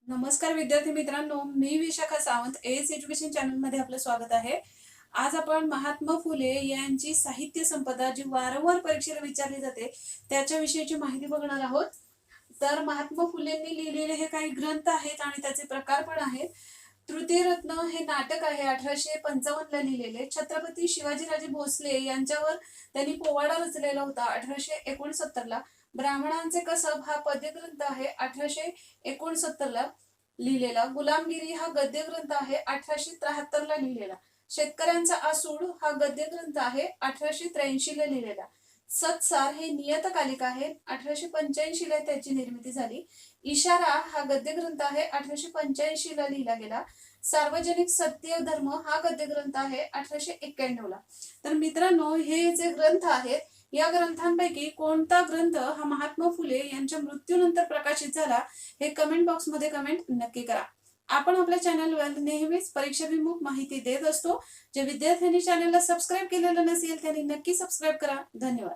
नमस्कार विद्यार्थी मित्रांनो, मी Vishakha Sawant S education channel मध्ये आपलं स्वागत आहे. आज आपण महात्मा फुले यांची साहित्य संपदा जी वारंवार परीक्षेला विचारली जाते त्याच्या विषयीची माहिती बघणार आहोत. तर महात्मा फुलेंनी लिहिलेले हे काही ग्रंथ आहेत आणि त्याचे प्रकार पण आहेत. तृतीयरत्न हे नाटक आहे 1855 ला लिहिलेले. छत्रपती शिवाजीराजे भोसले यांच्यावर त्यांनी पोवाडा रचलेला होता 1869 ला. ब्राह्मणांचे कसब हा पद्यग्रंथ आहे 1869 ला लिहिलेला. गुलामगिरी हा गद्य ग्रंथ आहे 1873 ला लिहिलेला. शेतकऱ्यांचा आसूड हा गद्य ग्रंथ आहे 1883 ला लिहिलेला. सत्सार हे नियतकालिक आहे 1885 ला त्याची निर्मिती झाली. इशारा हा गद्य ग्रंथ आहे 1885 ला लिहिला गेला. सार्वजनिक सत्य धर्म हा गद्य ग्रंथ आहे 1891 ला. तर मित्रांनो, हे जे ग्रंथ आहेत या ग्रंथांपैकी कोणता ग्रंथ हा महात्मा फुले यांच्या मृत्यूनंतर प्रकाशित झाला हे कमेंट बॉक्स मध्ये कमेंट नक्की करा. आपण आपल्या चॅनलवर नेहमीच परीक्षाभिमुख माहिती देत असतो. जे विद्यार्थ्यांनी चॅनलला सबस्क्राईब केलेलं नसेल त्यांनी नक्की सबस्क्राईब करा. धन्यवाद.